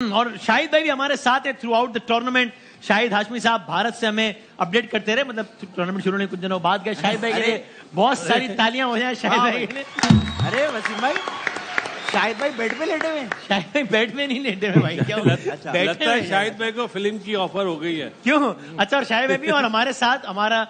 और शाहिद भाई भी हमारे साथ है through out the tournament. Shahid Hashmi साहब भारत से हमें अपडेट करते रहे, मतलब टूर्नामेंट शुरू होने कुछ दिनों बाद गए। शाहिद भाई के लिए बहुत सारी तालियां हो जाए शाहिद भाई के लिए। अरे वसीम भाई, शाहिद भाई बेड पे लेटे हुए? शाहिद भाई बेड में नहीं लेटे हुए भाई, क्या लगता है शाहिद भाई को फिल्म की ऑफर हो गई है। क्यों? अच्छा, और शाहिद भाई भी और हमारे साथ हमारा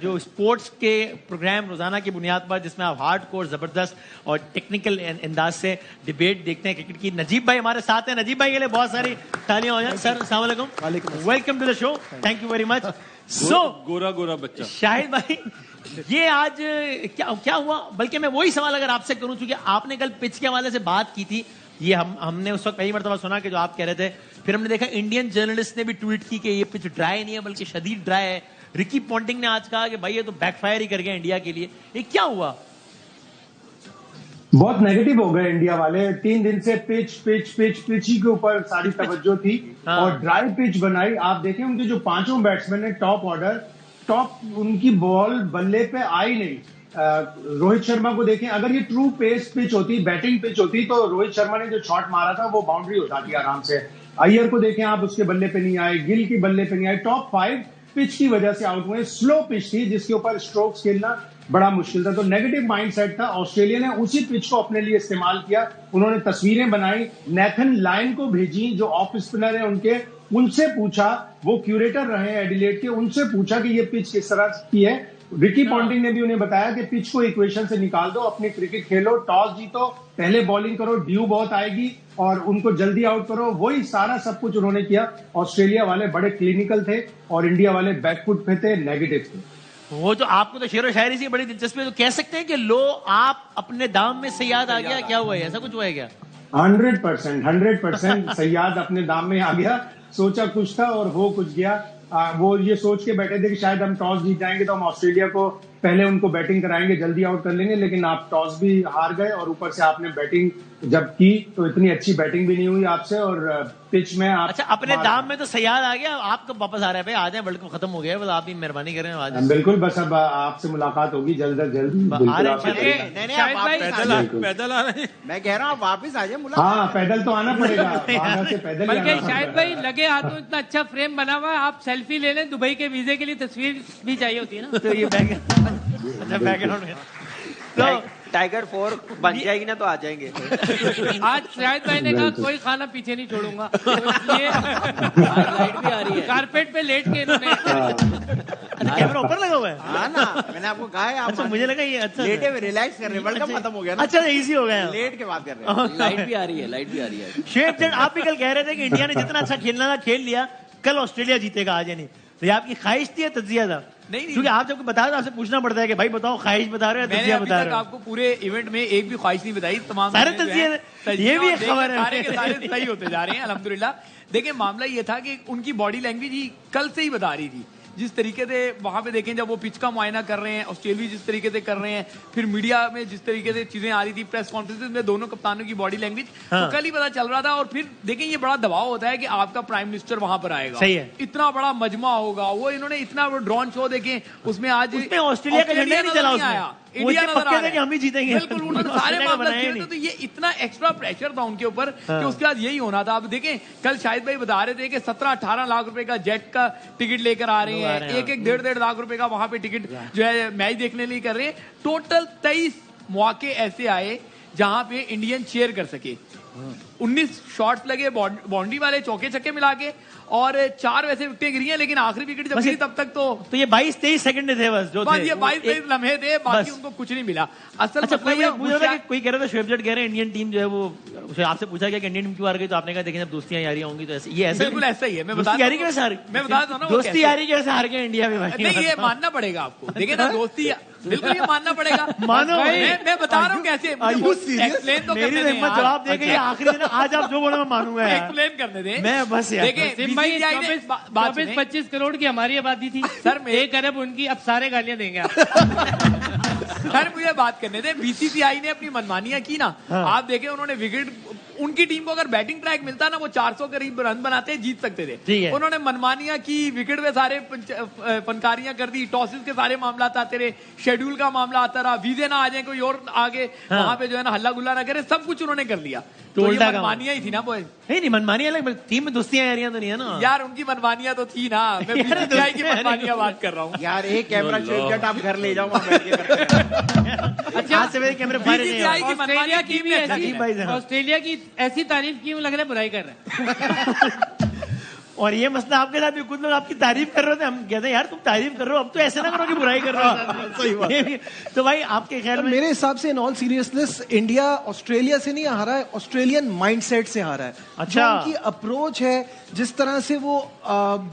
जो स्पोर्ट्स के प्रोग्राम रोजाना की बुनियाद पर जिसमें आप हार्ड कोर जबरदस्त और टेक्निकल अंदाज से डिबेट देखते हैं क्रिकेट की, नजीब भाई हमारे साथ हैं। नजीब भाई के लिए बहुत सारी तालियां हो जाए। सर अस्सलाम वालेकुम, welcome to the show, thank you very much. गोरा गोरा बच्चा शाहिद भाई, ये आज क्या हुआ, बल्कि मैं वही सवाल अगर आपसे करूं, क्योंकि आपने कल पिच के हवाले से बात की थी, ये हमने उस वक्त पहली मरतबा सुना कि जो आप कह रहे थे, फिर हमने देखा इंडियन जर्नलिस्ट ने भी ट्वीट की कि ये पिच ड्राई नहीं है बल्कि शदीद ड्राई है। रिकी पॉन्टिंग ने आज कहा कि भाई ये तो बैकफायर ही कर गया इंडिया के लिए। ये क्या हुआ? बहुत नेगेटिव हो गए इंडिया वाले। 3 दिन से पिच ही के ऊपर सारी तवज्जो थी और ड्राई पिच बनाई। आप देखें उनके जो 5 बैट्समैन है टॉप ऑर्डर, उनकी बॉल बल्ले पे आई नहीं। रोहित शर्मा को देखें, अगर ये ट्रू पेस पिच होती, बैटिंग पिच होती, तो रोहित शर्मा ने जो शॉट मारा था वो बाउंड्री हो जाती आराम से। अय्यर को देखें आप, उसके बल्ले पे नहीं आए, गिल की बल्ले पे नहीं आए। टॉप 5 पिच की वजह से आउट हुए। स्लो पिच थी जिसके ऊपर स्ट्रोक्स खेलना बड़ा मुश्किल था, तो नेगेटिव माइंडसेट था। ऑस्ट्रेलिया ने उसी पिच को अपने लिए इस्तेमाल किया। उन्होंने तस्वीरें बनाई, नेथन लायन को भेजी जो ऑफ स्पिनर है उनके, उनसे पूछा, वो क्यूरेटर रहे हैं एडिलेड के, उनसे पूछा कि ये पिच किस तरह की है। रिकी पॉन्टिंग ने भी उन्हें बताया कि पिच को इक्वेशन से निकाल दो, अपनी क्रिकेट खेलो, टॉस जीतो, पहले बॉलिंग करो, ड्यू बहुत आएगी और उनको जल्दी आउट करो। वही सारा सब कुछ उन्होंने किया। ऑस्ट्रेलिया वाले बड़े क्लिनिकल थे और इंडिया वाले बैकफुट पे थे, नेगेटिव थे। वो तो आपको तो शेरो शायरी से बड़ी दिलचस्पी है, तो कह सकते हैं कि लो आप अपने दाम में सयाद आ गया, क्या हुआ है, ऐसा कुछ हुआ है क्या? 100% सयाद अपने दाम में आ गया। सोचा कुछ था और हो कुछ गया। वो ये सोच के बैठे थे कि शायद हम टॉस जीत जाएंगे तो हम ऑस्ट्रेलिया को पहले उनको बैटिंग कराएंगे, जल्दी आउट कर लेंगे, लेकिन आप टॉस भी हार गए और ऊपर से आपने बैटिंग जब की तो इतनी अच्छी बैटिंग भी नहीं हुई आपसे और पिच में आप। अच्छा, अपने दाम में तो सयाद आ गया। आप कब वापस आ रहे हैं भाई? आ जाए, वर्ल्ड कप खत्म हो गया, बस आप भी मेहरबानी करें आज। बिल्कुल, बस अब आपसे मुलाकात होगी जल्द अज जल्द। पैदल आ रहे हैं, मैं कह रहा हूँ आप वापिस आ जाए। हाँ, पैदल तो आना पड़ेगा, पैदल। बल्कि शायद भाई लगे हाथों इतना अच्छा फ्रेम बना हुआ है, आप सेल्फी ले लें, दुबई के वीजे के लिए तस्वीर भी चाहिए होती है ना। तो ये बैकग्राउंड में तो टाइगर 4 बन जाएगी ना तो आ जाएंगे। आज शायद भाई ने कहा कोई खाना पीछे नहीं छोड़ूंगा, तो ये लाइट भी आ रही है, कारपेट पे लेट के इन्होंने। कैमरा ऊपर लगा हुआ है। हाँ ना, मैंने आपको कहा है। अच्छा, मुझे लगा ये अच्छा लेटे हुए रिलैक्स कर रहे हैं, वर्ल्ड कप खत्म हो गया ना। अच्छा, इजी हो गया, लेट के बात कर रहे हैं। लाइट भी आ रही है, लाइट भी आ रही है। शेख जेट, आप भी कल कह रहे थे कि इंडिया ने जितना अच्छा खेलना था खेल लिया, कल ऑस्ट्रेलिया जीतेगा आज, नहीं तो ये आपकी ख्वाहिश थी या तज्जिया था? नहीं, क्योंकि आप जब बता रहे आपसे पूछना पड़ता है कि भाई बताओ ख्वाहिश बता रहे हो या तज्जिया बता रहे हो? आपको पूरे इवेंट में एक भी ख्वाहिश नहीं बताई, तमाम सारे तज्जिए, ये भी एक खबर है। सारे के सारे सही होते जा रहे हैं अल्हम्दुलिल्लाह। देखिए, मामला ये था कि उनकी बॉडी लैंग्वेज ही कल से ही बता रही थी। जिस तरीके से वहां पे देखें, जब वो पिच का मुआयना कर रहे हैं, ऑस्ट्रेलिया जिस तरीके से कर रहे हैं, फिर मीडिया में जिस तरीके से चीजें आ रही थी, प्रेस कॉन्फ्रेंस में दोनों कप्तानों की बॉडी लैंग्वेज, तो कल ही पता चल रहा था। और फिर देखें, ये बड़ा दबाव होता है कि आपका प्राइम मिनिस्टर वहां पर आएगा, सही है, इतना बड़ा मजमा होगा, वो इन्होंने इतना ड्रोन शो देखें, उसमें आज ऑस्ट्रेलिया का झंडा नहीं चला, आया इंडिया नजर आ रहा है, हम ही जीतेंगे। बिल्कुल, उन्होंने सारे मामले, तो ये इतना एक्स्ट्रा प्रेशर था उनके ऊपर कि उसके बाद यही होना था। अब देखें, कल शाहिद भाई बता रहे थे कि 17-18 लाख रुपए का जेट का टिकट लेकर आ रहे हैं, एक 1.5 लाख रुपए का वहां पे टिकट जो है मैच देखने लिए कर रहे हैं। टोटल 23 मौके ऐसे आए जहां पे इंडियन चेयर कर सके। 19 शॉट्स लगे बाउंड्री वाले, चौके छक्के मिला के, और 4 वैसे विकेटें गिरी हैं, लेकिन आखिरी विकेट जब गिरी तब तक तो ये 22-23 सेकंड थे बस, जो थे ये 22-23 लम्हे थे, बाकी उनको कुछ नहीं मिला। असल अच्छा, कोई कह रहा था, शुएब जट कह रहे हैं इंडियन टीम जो है वो, आपसे पूछा गया कि इंडियन टीम क्यों हार गई, तो आपने कहा देखें जब दोस्तियां यारियां होंगी तो ऐसे, ये ऐसा बिल्कुल ऐसा ही है। मैं बता यारी कैसे हार, मैं बता दूं ना, दोस्ती यारी कैसे हार गए इंडिया में भाई? नहीं, ये मानना पड़ेगा आपको। देखिए ना, दोस्ती बिल्कुल ये मानना पड़ेगा। मानो, मैं बता रहा हूँ कैसे एक्सप्लेन तो मेरी हिम्मत जवाब देके ये आखिरी दिन, आज आप जो बोलो मैं मानूंगा, एक्सप्लेन करने दें। मैं बस देखिए, 24-25 करोड़ की हमारी आबादी थी सर, 1 अरब उनकी, अब सारे गालियां देंगे आप। सर मुझे बात करने दें, बीसीसीआई ने अपनी मनमानियां की ना, आप देखें उन्होंने विकेट उनकी टीम को अगर बैटिंग ट्रैक मिलता ना वो 400 करीब रन बनाते जीत सकते ठीक थे। है। उन्होंने मनमानियां की, विकेट पे सारे फनकारियां कर दी, टॉसेस के सारे मामला आते रहे, शेड्यूल का मामला आता रहा, वीजे ना आ जाए, कोई और आगे वहां पे जो है ना हल्ला गुल्ला ना करे, सब कुछ उन्होंने कर लिया। तो ये उल्टा काम। मनमानियां ही थी ना बॉय। नहीं मनमानी अलग, टीम में दोस्तियां यारियां तो नहीं है ना यार उनकी मनमानियां तो थी ना, मैं बीसीसीआई की मनमानियां बात कर रहा हूँ। यार एक कैमरा चेक आप घर ले जाओ, वहाँ बैठ के करते हैं। अच्छा आज से मेरे कैमरे फायरे नहीं बीसीसीआई की होंगे। मनमानियां की भी अच्छी अजीब भाई है। साहब। ऑस्ट्रेलिया की ऐसी तारीफ की लग रहा है बुराई कर रहे हैं। और ये मसला आपके साथ भी, कुछ लोग आपकी तारीफ कर रहे थे, हम कहते हैं यार तुम तारीफ कर रहे हो, अब तो ऐसे ना करो कि बुराई कर रहे हो। सही बात। तो भाई आपके ख्याल में मेरे हिसाब से in all seriousness India Australia से नहीं हारा है, ऑस्ट्रेलियन माइंडसेट से हारा है। अच्छा। जो उनकी अप्रोच है, जिस तरह से वो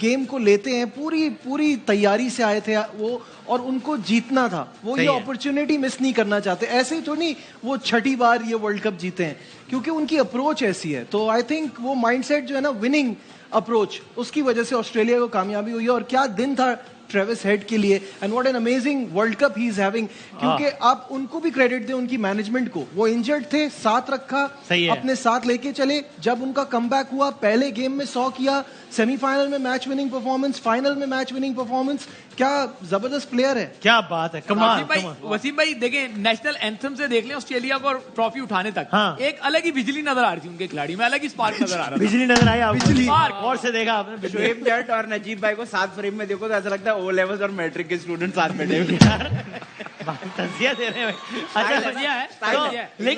गेम को लेते हैं, पूरी तैयारी से आए थे वो, और उनको जीतना था, वो सही ये है। अपॉर्चुनिटी मिस नहीं करना चाहते। ऐसे ही तो नहीं वो छठी बार ये वर्ल्ड कप जीते हैं, क्योंकि उनकी अप्रोच ऐसी है। तो आई थिंक वो माइंडसेट जो है ना, विनिंग अप्रोच, उसकी वजह से ऑस्ट्रेलिया को कामयाबी हुई है। और क्या दिन था ट्रेविस हेड के लिए, and what an amazing world cup he is having. क्योंकि आप उनको भी क्रेडिट दें, उनकी मैनेजमेंट को। वो इंजर्ड थे, साथ रखा, सही है। अपने साथ लेके चले। जब उनका कमबैक हुआ, पहले गेम में 100 किया, सेमीफाइनल में मैच विनिंग परफॉर्मेंस, फाइनल में मैच विनिंग परफॉर्मेंस। क्या जबरदस्त प्लेयर है। क्या बात है, कमाल। वसीम भाई देखें, नेशनल एंथम से देख लें ऑस्ट्रेलिया को ट्रॉफी उठाने तक, हाँ। एक अलग ही बिजली नजर आ रही थी उनके खिलाड़ी में, अलग ही स्पार्क नजर आ रहा था। बिजली नजर आई आपको? बिजली। और से देखा आपने? शोएब जट और नजीब भाई को साथ फ्रेम में देखो तो ऐसा लगता है ओ लेवल्स और मैट्रिक के स्टूडेंट साथ बैठे हुए। तजिया दे रहे हैं भाई। अच्छा तजिया है, तो तजिया है। लेकिन